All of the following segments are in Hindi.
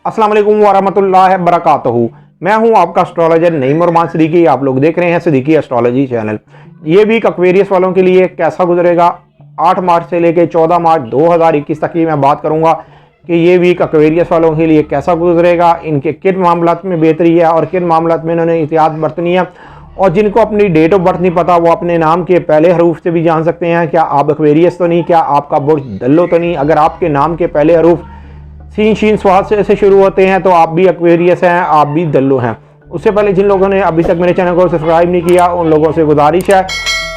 अस्सलाम वालेकुम वरहमतुल्लाहि वबरकातुहू। मैं हूं आपका एस्ट्रोलॉजर नईम उरमान सिद्दीकी। आप लोग देख रहे हैं सिद्दीकी एस्ट्रोलॉजी चैनल। ये वीक एक्वेरियस वालों के लिए कैसा गुजरेगा, 8 मार्च से लेकर 14 मार्च 2021 तक की मैं बात करूंगा कि ये वीक एक्वेरियस वालों के लिए कैसा गुजरेगा, इनके किन मामलात में बेहतरी है और किन मामलात में इन्होंने एहतियात बरतनी है। और जिनको अपनी डेट ऑफ बर्थ नहीं पता वो अपने नाम के पहले हरूफ से भी जान सकते हैं। क्या आप एक्वेरियस तो नहीं, क्या आपका बुर्ज दल्लो तो नहीं। अगर आपके नाम के पहले हरूफ सीन शीन स्वाद से ऐसे शुरू होते हैं तो आप भी एक्वेरियस हैं, आप भी दल्लो हैं। उससे पहले जिन लोगों ने अभी तक मेरे चैनल को सब्सक्राइब नहीं किया उन लोगों से गुजारिश है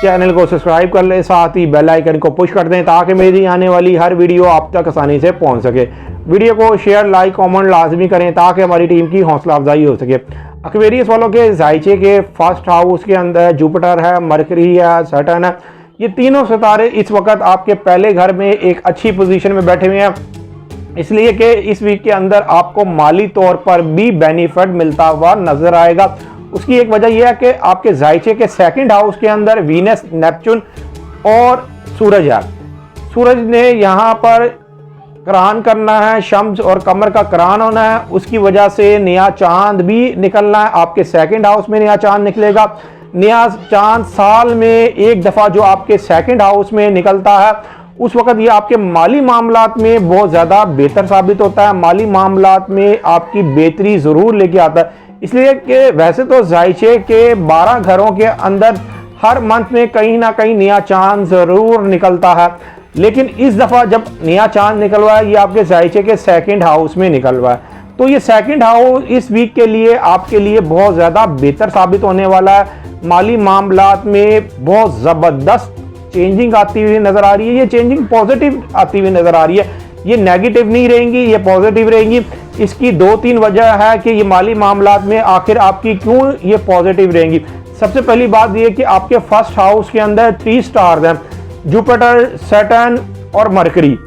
चैनल को सब्सक्राइब कर ले, साथ ही बेल आइकन को पुश कर दें ताकि मेरी आने वाली हर वीडियो आप तक आसानी से पहुंच सके। वीडियो को शेयर लाइक कमेंट लाजमी करें ताकि हमारी टीम की हौसला अफजाई हो सके। एक्वेरियस वालों के जायचे के फर्स्ट हाउस के अंदर जुपिटर है, मरकरी है, सैटर्न है। ये तीनों सितारे इस वक्त आपके पहले घर में एक अच्छी पोजीशन में बैठे हुए हैं, इसलिए कि इस वीक के अंदर आपको माली तौर पर भी बेनिफिट मिलता हुआ नजर आएगा। उसकी एक वजह यह है कि आपके जायचे के सेकंड हाउस के अंदर वीनस, नेपच्यून और सूरज है। सूरज ने यहाँ पर करान करना है, शम्स और कमर का करान होना है। उसकी वजह से नया चांद भी निकलना है। आपके सेकंड हाउस में नया चांद निकलेगा। नया चांद साल में एक दफा जो आपके सेकंड हाउस में निकलता है उस वक्त ये आपके माली मामलात में बहुत ज़्यादा बेहतर साबित होता है। माली मामलात में आपकी बेहतरी ज़रूर लेके आता है। इसलिए कि वैसे तो जायचे के 12 घरों के अंदर हर मंथ में कहीं ना कहीं नया चांद ज़रूर निकलता है, लेकिन इस दफ़ा जब नया चांद निकल हुआ है ये आपके जायचे के सेकंड हाउस में निकल हुआ है। तो ये सेकंड हाउस इस वीक के लिए आपके लिए बहुत ज़्यादा बेहतर साबित होने वाला है। माली मामलात में बहुत ज़बरदस्त चेंजिंग आती हुई नजर आ रही है। ये चेंजिंग पॉजिटिव आती हुई नजर आ रही है, ये नेगेटिव नहीं रहेंगी, ये पॉजिटिव रहेंगी। इसकी 2-3 वजह है कि ये माली मामलात में आखिर आपकी क्यों ये पॉजिटिव रहेंगी। सबसे पहली बात ये कि आपके फर्स्ट हाउस के अंदर 3 स्टार्स हैं, जुपिटर, सैटर्न और मरकरी।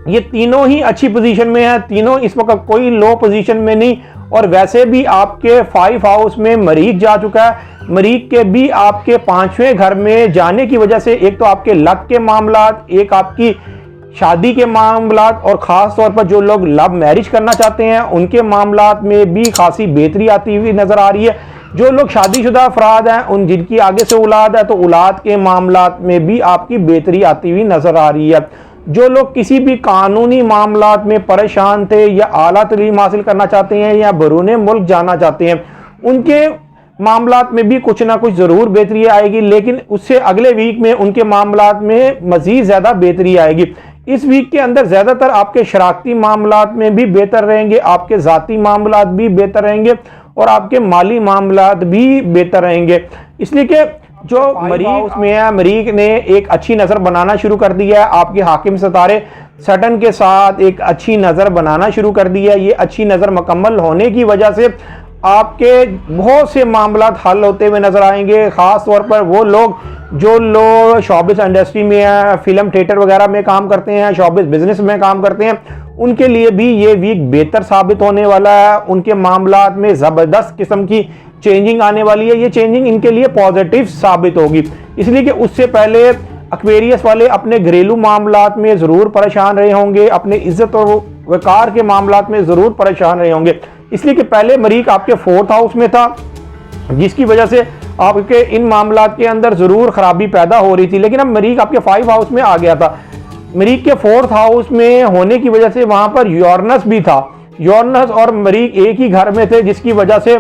ये तीनों ही अच्छी पोजीशन में है, तीनों इस वक्त कोई लो पोजीशन में नहीं। और वैसे भी आपके 5 हाउस में मरीख जा चुका है। मरीख के भी आपके 5वें घर में जाने की वजह से एक तो आपके लक के मामलात, एक आपकी शादी के मामलात और ख़ास तौर पर जो लोग लव मैरिज करना चाहते हैं उनके मामलात में भी खासी बेहतरी आती हुई नज़र आ रही है। जो लोग शादीशुदा अफराद हैं उन जिनकी आगे से औलाद है तो औलाद के मामलात में भी आपकी बेहतरी आती हुई नज़र आ रही है। जो लोग किसी भी कानूनी मामलात में परेशान थे या आला तलीम हासिल करना चाहते हैं या बैरून मुल्क जाना चाहते हैं उनके मामलात में भी कुछ ना कुछ ज़रूर बेहतरी आएगी, लेकिन उससे अगले वीक में उनके मामलात में मज़ीद ज़्यादा बेहतरी आएगी। इस वीक के अंदर ज़्यादातर आपके शराकती मामलात में भी बेहतर रहेंगे, आपके ज़ाती मामलात भी बेहतर रहेंगे और आपके माली मामलात भी बेहतर रहेंगे। इसलिए कि जो मरीख उसमें है, मरीख ने एक अच्छी नज़र बनाना शुरू कर दिया है। आपके हाकिम सितारे सैटर्न के साथ एक अच्छी नज़र बनाना शुरू कर दी है। ये अच्छी नज़र मुकम्मल होने की वजह से आपके बहुत से मामलात हल होते हुए नजर आएंगे। ख़ास तौर पर वो लोग जो लोग शोबिस इंडस्ट्री में हैं, फिल्म थिएटर वगैरह में काम करते हैं, शोबिस बिजनेस में काम करते हैं, उनके लिए भी ये वीक बेहतर साबित होने वाला है। उनके मामलात में ज़बरदस्त किस्म की चेंजिंग आने वाली है। ये चेंजिंग इनके लिए पॉजिटिव साबित होगी, इसलिए कि उससे पहले एक्वेरियस वाले अपने घरेलू मामलात में ज़रूर परेशान रहे होंगे, अपने इज्जत और वकार के मामलात में ज़रूर परेशान रहे होंगे। इसलिए कि पहले मरीख आपके 4th हाउस में था जिसकी वजह से आपके इन मामलात के अंदर ज़रूर खराबी पैदा हो रही थी, लेकिन अब मरीख आपके 5 हाउस में आ गया था। मरीख के 4th हाउस में होने की वजह से वहाँ पर यूरेनस भी था। यूरेनस और मरीख एक ही घर में थे जिसकी वजह से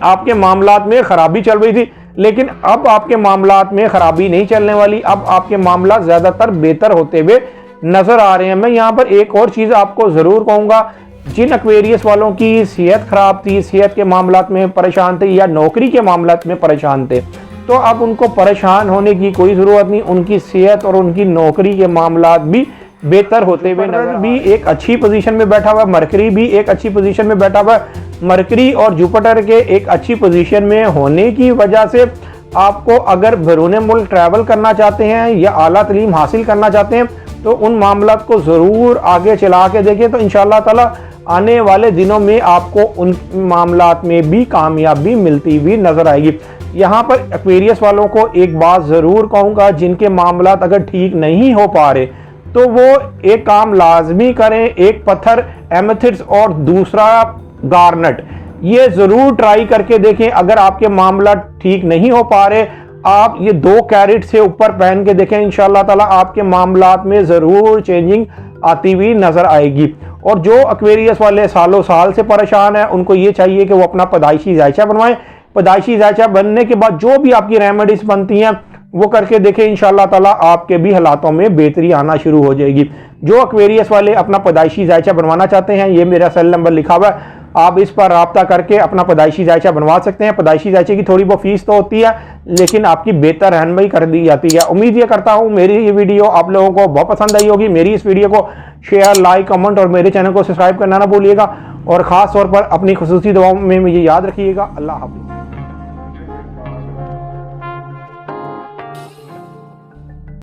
आपके मामलात में खराबी चल रही थी, लेकिन अब आपके मामलात में खराबी नहीं चलने वाली। अब आपके मामला ज़्यादातर बेहतर होते हुए नज़र आ रहे हैं। मैं यहाँ पर एक और चीज़ आपको ज़रूर कहूँगा, जिन एक्वेरियस वालों की सेहत खराब थी, सेहत के मामलात में परेशान थे या नौकरी के मामलात में परेशान थे, तो अब उनको परेशान होने की कोई ज़रूरत नहीं। उनकी सेहत और उनकी नौकरी के मामलात भी बेहतर होते हुए नजर भी एक अच्छी पोजीशन में बैठा हुआ, मरकरी भी एक अच्छी पोजीशन में बैठा हुआ। मरकरी और जुपिटर के एक अच्छी पोजीशन में होने की वजह से आपको अगर बैरून मुल्क ट्रैवल करना चाहते हैं या आला तलीम हासिल करना चाहते हैं तो उन मामलात को ज़रूर आगे चला के देखें, तो इंशाअल्लाह ताला आने वाले दिनों में आपको उन मामलात में भी कामयाबी मिलती हुई नजर आएगी। यहाँ पर एक्वेरियस वालों को एक बात ज़रूर कहूँगा, जिनके मामलात अगर ठीक नहीं हो पा रहे तो वो एक काम लाजमी करें, एक पत्थर एमेथिस्ट और दूसरा गार्नेट, ये ज़रूर ट्राई करके देखें। अगर आपके मामला ठीक नहीं हो पा रहे, आप ये 2 कैरेट से ऊपर पहन के देखें, इंशाअल्लाह ताला आपके मामलात में ज़रूर चेंजिंग आती हुई नज़र आएगी। और जो एक्वेरियस वाले सालों साल से परेशान हैं, उनको ये चाहिए कि वो अपना पैदाइशी जायचा बनवाएं। पैदाइशी जायचा बनने के बाद जो भी आपकी रेमेडीज बनती हैं वो करके देखें, इंशाअल्लाह ताला आपके भी हालातों में बेहतरी आना शुरू हो जाएगी। जो एक्वेरियस वाले अपना पैदाइशी जायचा बनवाना चाहते हैं, ये मेरा सेल नंबर लिखा हुआ है, आप इस पर राब्ता करके अपना पैदाइशी जायचा बनवा सकते हैं। पैदाइशी जायचे की थोड़ी बहुत फीस तो होती है, लेकिन आपकी बेहतर रहनुमाई कर दी जाती है। उम्मीद ये करता हूँ मेरी ये वीडियो आप लोगों को बहुत पसंद आई होगी। मेरी इस वीडियो को शेयर, लाइक, कमेंट और मेरे चैनल को सब्सक्राइब करना ना भूलिएगा। और ख़ास तौर पर अपनी खुसूसी दुआओं में मुझे याद रखिएगा। अल्लाह हाफ़िज़।